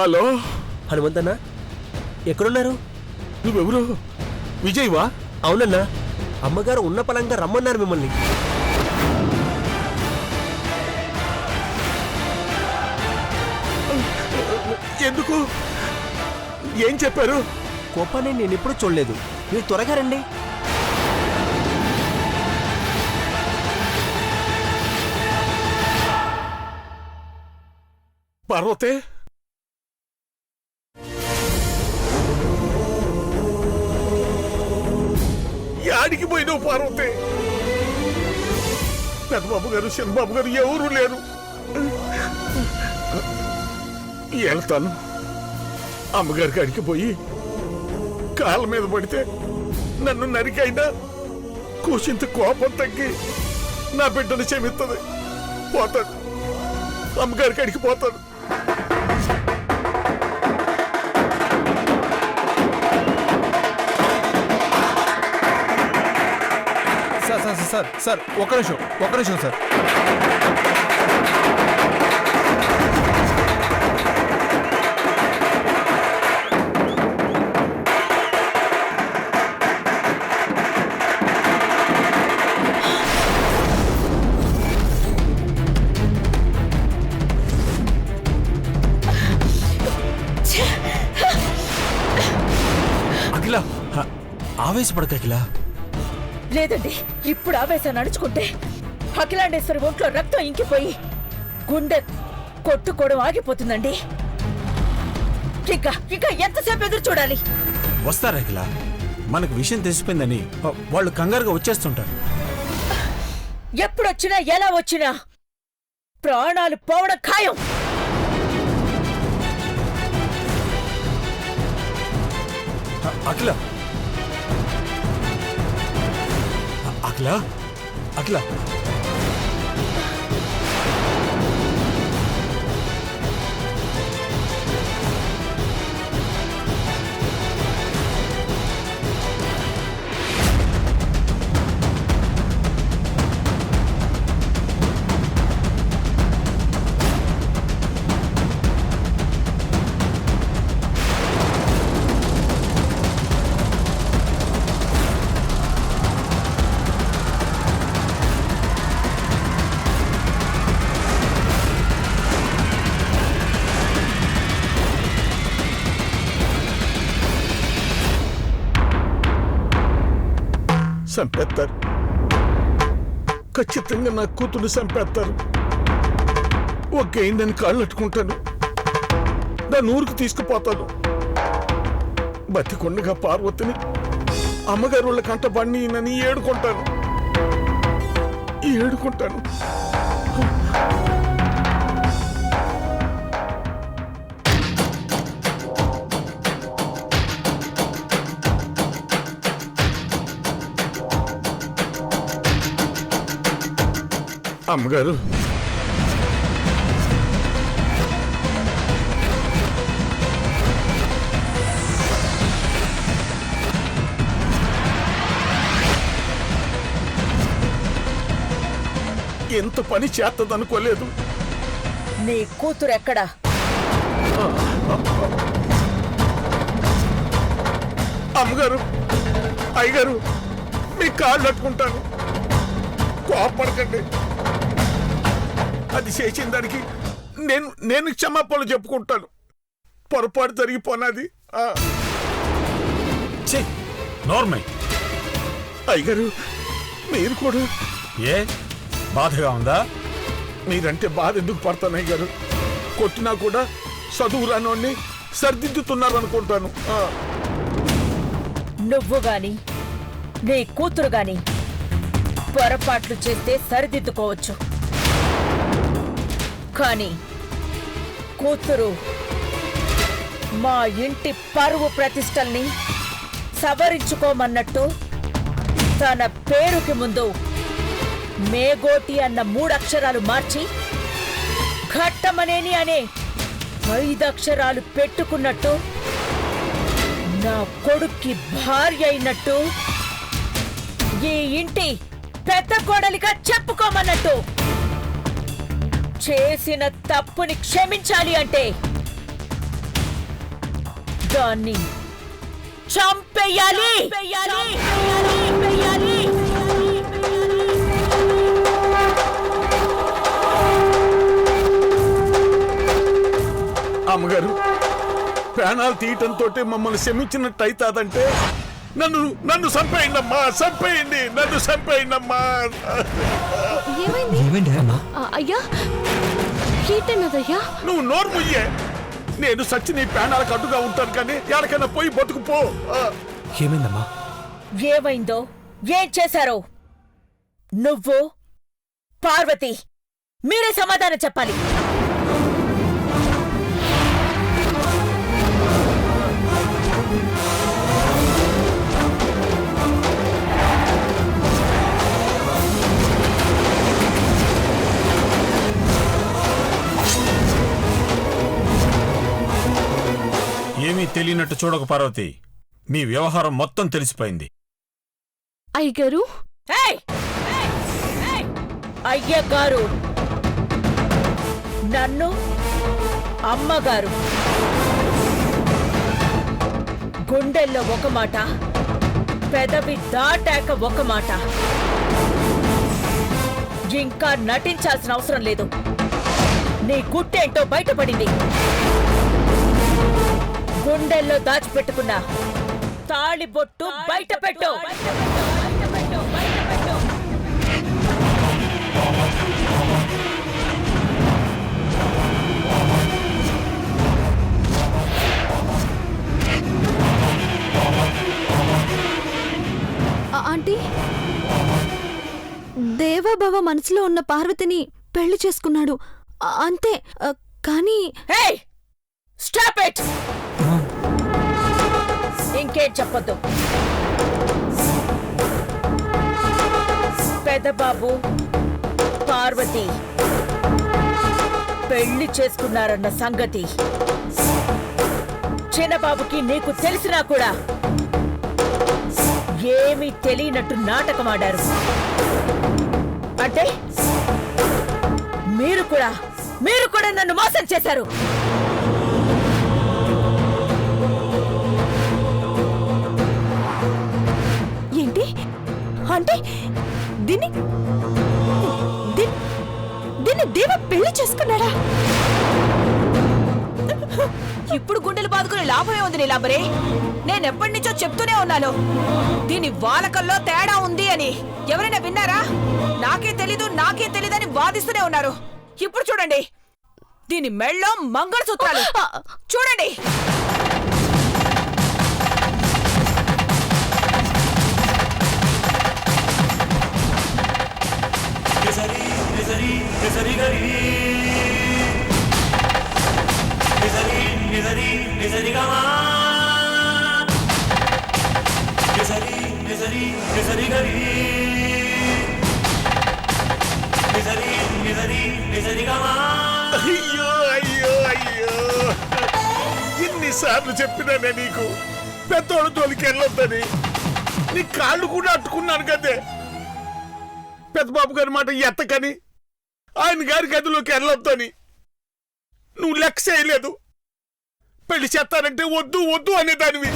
Hello హనుమంతన్నా, ఎక్కడున్నారు? నువ్వెవరు? విజయ్వా? అవునన్నా, అమ్మగారు ఉన్న పలంగా రమ్మన్నారు మిమ్మల్ని. ఎందుకు? ఏం చెప్పారు? కోపాన్ని నేను ఎప్పుడు చూడలేదు. మీరు త్వరగా రండి. పార్వతే, యాడికి పోయినావు పార్వతే? పెద్దబాబు గారు, చిన్నబాబు గారు ఎవరు లేరు. వెళ్తాను. అమ్మగారి కాడికి పోయి కాళ్ళ మీద పడితే నన్ను నరికైనా కూసింత కోపం తగ్గి నా బిడ్డను క్షమిస్తుంది. పోతాను, అమ్మగారి కాడికి పోతాను. సార్ సార్ సార్ సార్ ఒక్క నిమిషం సార్. అఖిల, ఆవేశపడక అఖిల. లేదండి, ఇప్పుడు ఆవేశం నడుచుకుంటే అఖిలాండేశ్వరి ఒంట్లో రక్తం ఇంకిపోయి గుండె కొట్టుకోవడం ఆగిపోతుందండి. ఇంకా ఎంతసేపు ఎదురు చూడాలి? వస్తారు అఖిల, మనకు విషయం తెలిసిపోయిందని వాళ్ళు కంగారుగా వచ్చేస్తుంటారు. ఎప్పుడొచ్చినా ఎలా వచ్చినా ప్రాణాలు పోవడం ఖాయం. అఖిల అఖిల అఖిల చంపేస్తారు. ఖచ్చితంగా నా కూతురు చంపేస్తారు. ఒక్కైందని కాళ్ళు అట్టుకుంటాను, దాన్ని ఊరికి తీసుకుపోతాను. బతికొండగా పార్వతిని అమ్మగారు వాళ్ళ కంట బండినని ఏడుకుంటాను. అమ్మగారు, ఎంత పని చేస్తదనుకోలేదు. నీ కూతురు ఎక్కడా? అమ్మగారు, అయ్యగారు, మీ కాళ్ళు అట్టుకుంటాను, కోపడకండి. అది చేసిన దానికి నేను క్షమాపణలు చెప్పుకుంటాను. పొరపాటు జరిగిపోనాది. నార్మల్. అయ్యగారు, మీరు కూడా. ఏ బాధగా ఉందా? మీరంటే బాధ ఎందుకు పడతాను అయ్యగారు? కొట్టినా కూడా చదువు రానోడిని సరిదిద్దుతున్నారు అనుకుంటాను. నువ్వు గాని నీ కూతురు గాని పొరపాట్లు చేస్తే సరిదిద్దుకోవచ్చు, కానీ కూతురు మా ఇంటి పరువు ప్రతిష్టల్ని సవరించుకోమన్నట్టు తన పేరుకి ముందు మేగోటి అన్న 3 అక్షరాలు మార్చి ఘట్టమనేని అనే 5 అక్షరాలు పెట్టుకున్నట్టు నా కొడుక్కి భార్య అయినట్టు ఈ ఇంటి పెద్ద కోడలిగా చెప్పుకోమన్నట్టు చేసిన తప్పుని క్షమించాలి అంటే దాన్ని చంపేయాలి. అమ్మగారు ప్రాణాలు తీయటంతో మమ్మల్ని క్షమించినట్టు అవుతాదంటే నన్ను చంపేయండమ్మా, చంపేయండి, నన్ను చంపేయండమ్మా. ఏమైంది అయ్యా ఏంటన్నదయ్యా? నువ్వు నోరు ముయ్యే. నేను సచ్చి నీ ప్రాణాలకు అడ్డుగా ఉంటాను కానీ ఎక్కడికైనా పోయి బతుకుపో. ఏమైందమ్మా? ఏమైందో, ఏం చేశారో నువ్వు పార్వతి మీరే సమాధానం చెప్పాలి. ఏమీ తెలియనట్టు చూడక పార్వతి, మీ వ్యవహారం మొత్తం తెలిసిపోయింది. అయ్యగారు అయ్యగారు నన్ను అమ్మగారు గుండెల్లో ఒక మాట, పెదవి దాటాక ఒక మాట. ఇంకా నటించాల్సిన అవసరం లేదు. నీ గుట్టేంటో బయటపడింది. గుండెల్లో దాచిపెట్టుకున్నా తాళిబొట్టు బయట పెట్టు. ఆంటీ, దేవాబావ మనసులో ఉన్న పార్వతిని పెళ్లి చేసుకున్నాడు అంతే. కానీ స్టాప్ ఇట్. ఇంకేం చెప్పొద్దు. పెద్దబాబు పార్వతి పెళ్లి చేసుకున్నారన్న సంగతి చిన్నబాబుకి నీకు తెలిసినా కూడా ఏమీ తెలియనట్టు నాటకమాడారు. అంటే మీరు కూడా నన్ను మోసం చేశారు. ఏంటి అంటే దీన్ని దేవ పెళ్లి చేసుకున్నాడా? ఇప్పుడు గుండెలు బాదుకునే లాభమే ఉంది నీలాంబరే. నేనెప్పటి నుంచో చెప్తూనే ఉన్నాను, దీని వాలకల్లో తేడా ఉంది అని. ఎవరైనా విన్నారా? నాకే తెలీదని వాదిస్తూనే ఉన్నారు. ఇప్పుడు చూడండి, దీని మెళ్ళో మంగళసూత్రాలు చూడండి. అయ్యో అయ్యో అయ్యో, ఇన్నిసార్లు చెప్పినానే నీకు పెద్దోడు తోలికి వెళ్ళొద్దని. నీ కాళ్ళు కూడా అట్టుకున్నాను కదే. పెద్దబాబు గారి మాట ఎత్తకని, ఆయన గారి గదిలోకి వెళ్ళొద్దని. నువ్వు లెక్క చేయలేదు. పెళ్లి చేస్తానంటే వద్దు వద్దు అనేదానివి.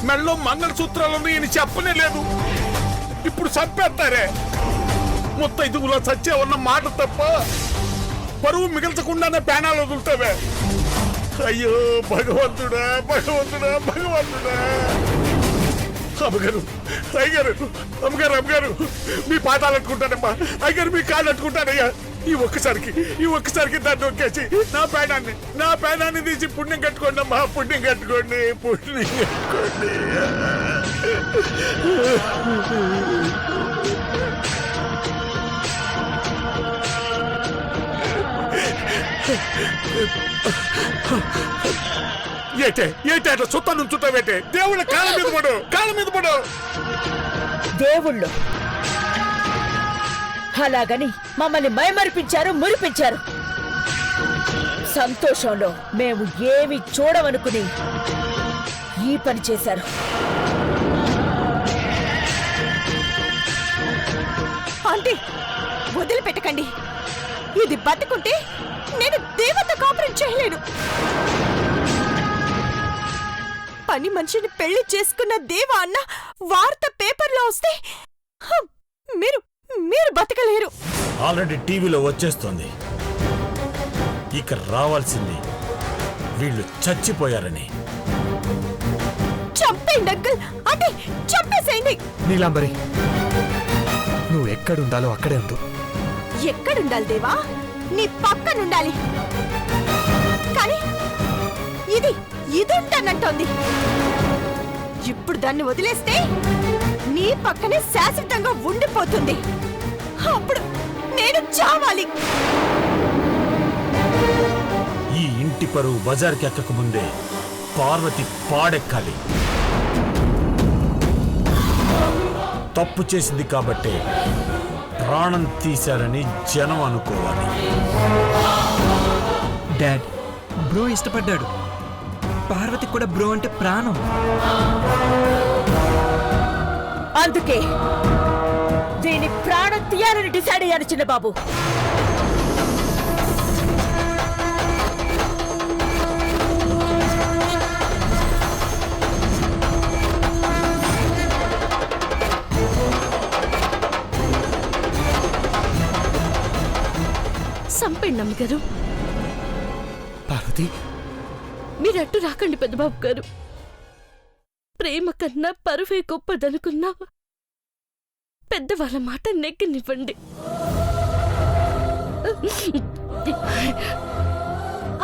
మెళ్ళో మంగళసూత్రాలను ఈయన చెప్పనే లేదు. ఇప్పుడు చంపేస్తారే. ముత్తైదుగులో చచ్చే ఉన్న మాట తప్ప పరువు మిగల్చకుండానే ప్రాణాలు వదులుతావే. అయ్యో భగవంతుడా భగవంతుడా భగవంతుడా. అమ్మగారు అయ్యగారు, అమ్మగారు మీ పాదాలు అట్టుకుంటానమ్మా. అయ్యగారు మీ కాళ్ళు అట్టుకుంటానయ్యా. ఈ ఒక్కసారికి దాన్ని నొక్కేసి నా ప్రాణాన్ని తీసి పుణ్యం కట్టుకోండి అమ్మా. పుణ్యం కట్టుకోండి. ఏటే అట్లా సుత్తా నుంచుతావేటే? దేవుళ్ళ కాళ్ళ మీద పడు. దేవుళ్ళు అలాగని మమ్మల్ని మైమరిపించారు, మురిపించారు. సంతోషంలో మేము ఏమి చూడమనుకుని ఈ పని చేశారు. ఆంటీ, వదిలిపెట్టకండి. ఇది బతుకుంటే నేను దేవత కాపురం చేయలేను. పని మనిషిని పెళ్లి చేసుకున్న దేవ అన్న వార్త పేపర్లో వస్తే మీరు మీరు బతకలేరు. ఆల్రెడీ టీవీలో వచ్చేస్తోంది. ఇక రావాల్సింది వీళ్ళు చచ్చిపోయారని. చంపేయండి అంకుల్, అంటే చంపేసేయండి. నీలాంబరి, నువ్వు ఎక్కడుండాలో అక్కడే ఉండు. ఎక్కడుండాలి దేవా? నీ పక్కనుండాలి. కానీ ఇది ఉంటానంటోంది. ఇప్పుడు దాన్ని వదిలేస్తే నీ పక్కనే శాశ్వతంగా ఉండిపోతుంది. అప్పుడు నేను చావాలి. ఈ ఇంటి పరువు బజార్కి ఎక్కక ముందే పార్వతి పాడెక్కాలి. తప్పు చేసింది కాబట్టే ప్రాణం తీశారని జనం అనుకోవాలి. డాడ్, బ్రో ఇష్టపడ్డాడు. పార్వతి కూడా బ్రో అంటే ప్రాణం. అందుకే దీని ప్రాణం తీయాలని డిసైడ్ అయ్యాను చిన్న బాబు. సంపండి అమ్మగారు. పార్వతి, మీరట్టు రాకండి పెద్దబాబు గారు. ప్రేమ కన్నా పరువే గొప్పదనుకున్నా పెద్దవాళ్ళ మాట నెగ్గనివ్వండి.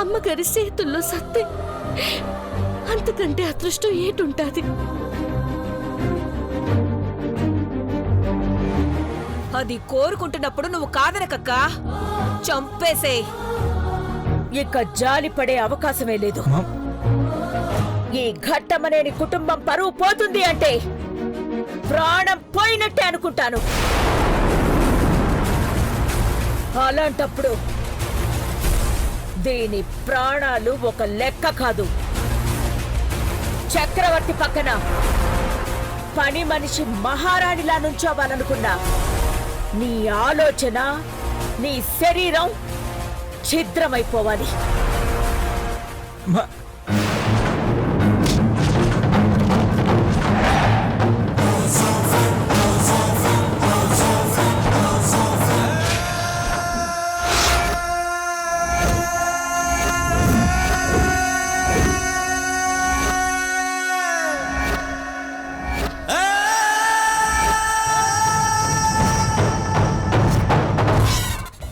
అమ్మగారి చేతుల్లో సత్తే అంతకంటే అదృష్టం ఏటుంటాది? అది కోరుకుంటున్నప్పుడు నువ్వు కాదనకక్క, చంపేసే. ఇక జాలిపడే అవకాశమే లేదు. ఈ ఘట్టమనేని కుటుంబం పరువు పోతుంది అంటే ప్రాణం పోయినట్టే అనుకుంటాను. అలాంటప్పుడు దీని ప్రాణాలు ఒక లెక్క కాదు. చక్రవర్తి పక్కన పని మనిషి మహారాణిలా నుంచోవాలనుకున్నా నీ ఆలోచన, నీ శరీరం ఛిద్రమైపోవాలి.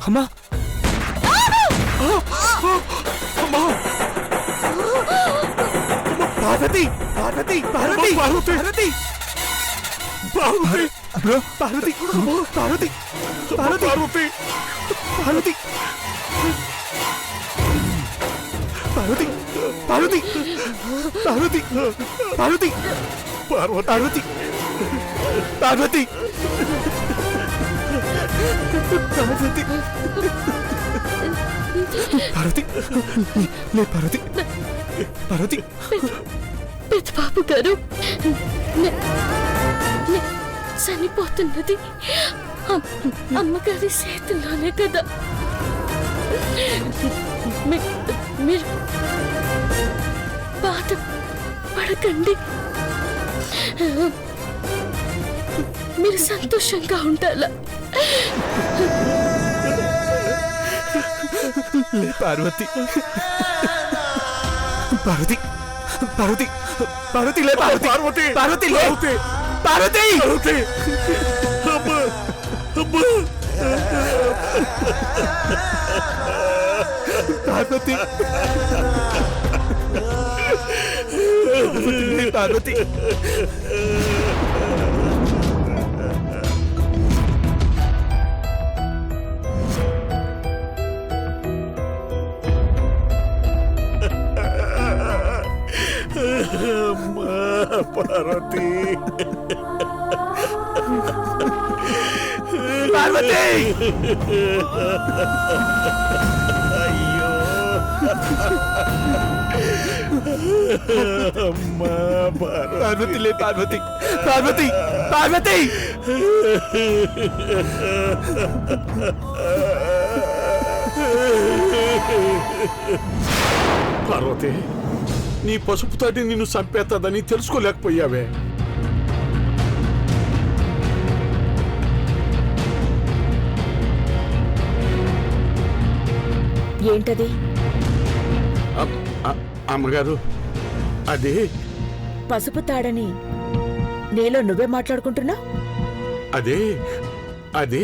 అమ్మా, పార్వతి, పార్వతి, పార్వతి, పార్వతి, బ్రో, పార్వతి, పార్వతి, పార్వతి, పార్వతి, పార్వతి, పార్వతి, పార్వతి, పార్వతి, పార్వతి, పార్వతి, పార్వతి, పార్వతి, లే పార్వతి, పార్వతి. పెద్దబాబు గారు, చనిపోతున్నది అమ్మగారి చేతుల్లోనే కదా. మీరు బాధ పడకండి. మీరు సంతోషంగా ఉండాలా. పార్వతి, పార్వతి, పార్వతి, పార్వతి, లే పార్వతి, పార్వతి, పార్వతి, లే పార్వతి, పార్వతి, పార్వతి, పార్వతి. పార్వతి, పార్వతి, అయ్యో అమ్మా, పార్వతి, లే పార్వతి, పార్వతి, పార్వతి. పార్వతి, నీ పసుపుతోటి నిన్ను చంపేస్తుందని తెలుసుకోలేకపోయావే. ఏంటది? అమ్మగారు, అది పసుపు తాడని నీలో నువ్వే మాట్లాడుకుంటున్నావు? అది అది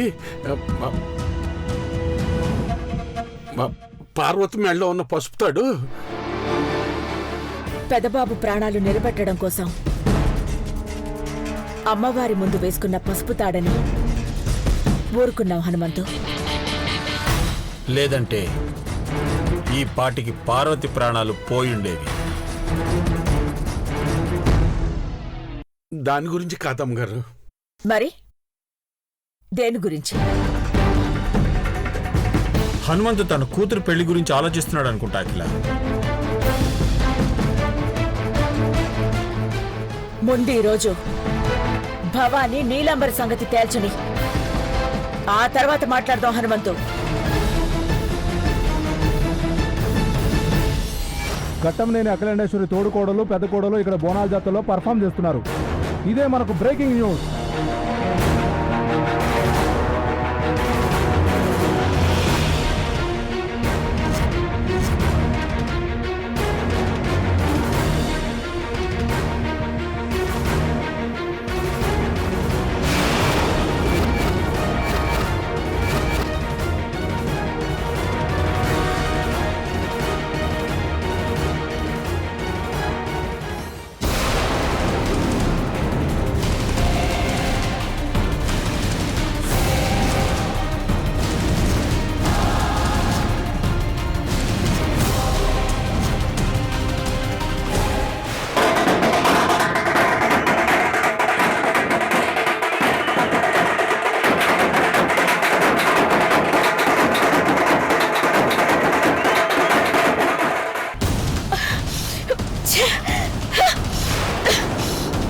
పార్వతి మెడలో ఉన్న పసుపుతాడు పెదబాబు ప్రాణాలు నిలబెట్టడం కోసం అమ్మవారి ముందు వేసుకున్న పసుపు తాడని ఊరుకున్నావు హనుమంతు. లేదంటే ఈ పాటికి పార్వతి ప్రాణాలు పోయుండేవి. దాని గురించి కాదమ్మగారు. మరి దేని గురించి? హనుమంతు తన కూతురు పెళ్లి గురించి ఆలోచిస్తున్నాడు అనుకుంటా అఖిల. ముందు ఈరోజు భవానీ నీలాంబరి సంగతి తేల్చని, ఆ తర్వాత మాట్లాడదాం హనుమంతు. ఘట్టంనేని అఖిలాండేశ్వరి తోడుకోడలు పెద్ద కోడలు ఇక్కడ బోనాల జాతరలో పర్ఫామ్ చేస్తున్నారు. ఇదే మనకు బ్రేకింగ్ న్యూస్.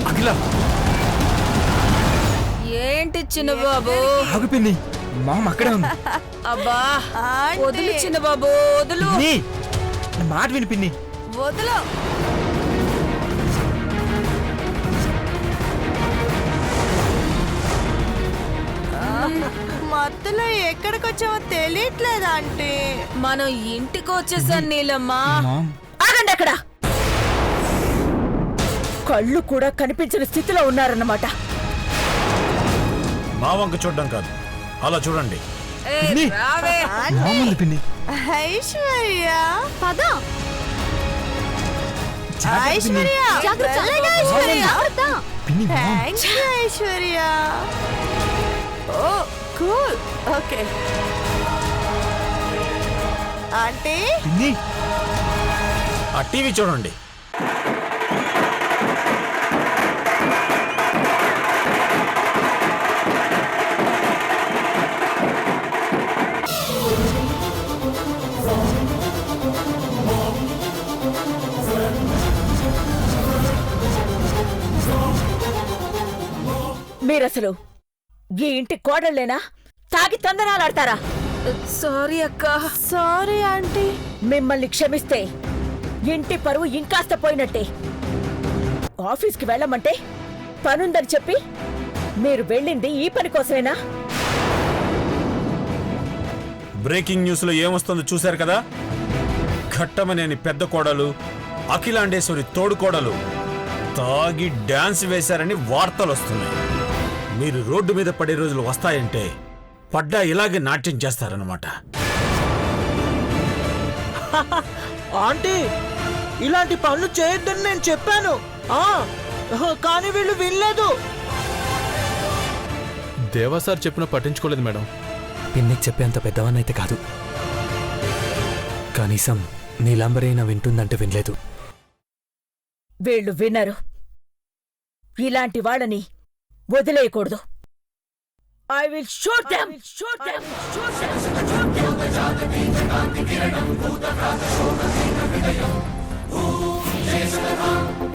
అఖిల, ఏంటి చిన్న బాబు? ఆగు పిన్ని, మామ అక్కడే ఉంది. అబ్బా వదులు చిన్న బాబు, వదులు. పిన్ని, నా మాట విని పిన్ని. వదులు. మత్తులో ఎక్కడికొచ్చావో తెలియట్లేదా అంటే? మనం ఇంటికి వచ్చేసాను నీలమ్మా. మామ్, ఆగండి అక్కడ. కళ్ళు కూడా కనిపించిన స్థితిలో ఉన్నారన్నమాట. మా వంక చూడడం కాదు, అలా చూడండి. ఏయ్, పిన్ని. రావే. మామ ఉంది పిన్ని. ఐశ్వర్య, పద. ఐశ్వర్య, జాగ్రత్త. మెల్లగా ఐశ్వర్య. జాగ్రత్త. పిన్ని, mom. Thank you Aishwarya. Oh cool, okay. అంటే పిన్ని, ఆ టీవీ చూడండి. మీరసలు ఈ ఇంటి కోడళ్ళేనా? తాగి తందనాలాడతారా? సారీ అక్క. Sorry aunty. మిమ్మల్ని క్షమిస్తే ఇంటి పరువు ఇంకాస్త పోయినట్టే. ఆఫీస్కి వెళ్ళమంటే పనుందని చెప్పి మీరు వెళ్ళింది ఈ పని కోసమేనా? బ్రేకింగ్ న్యూస్ లో ఏమొస్తుందో చూశారు కదా. ఘట్టమనేని పెద్ద కోడలు, అఖిలాండేశ్వరి తోడుకోడలు తాగి డాన్స్ వేశారని వార్తలు వస్తున్నాయి. మీరు రోడ్డు మీద పడే రోజులు వస్తాయంటే పడ్డా ఇలాగే నాట్యం చేస్తారన్నమాట. ఆంటీ, ఇలాంటి పనులు చేయొద్దని నేను చెప్పాను, కానీ వీళ్ళు వినలేదు. దేవా సార్ చెప్పినా పట్టించుకోలేదు మేడం. పిన్నికి చెప్పేంత పెద్దవాన్నైతే కాదు, కనీసం నీలాంబరైనా వింటుందంటే వినలేదు. వీళ్ళు వినరు. ఇలాంటి వాళ్ళని వదిలేయకూడదు. I will shoot them! Shoot them! Shoot them! Shoot them!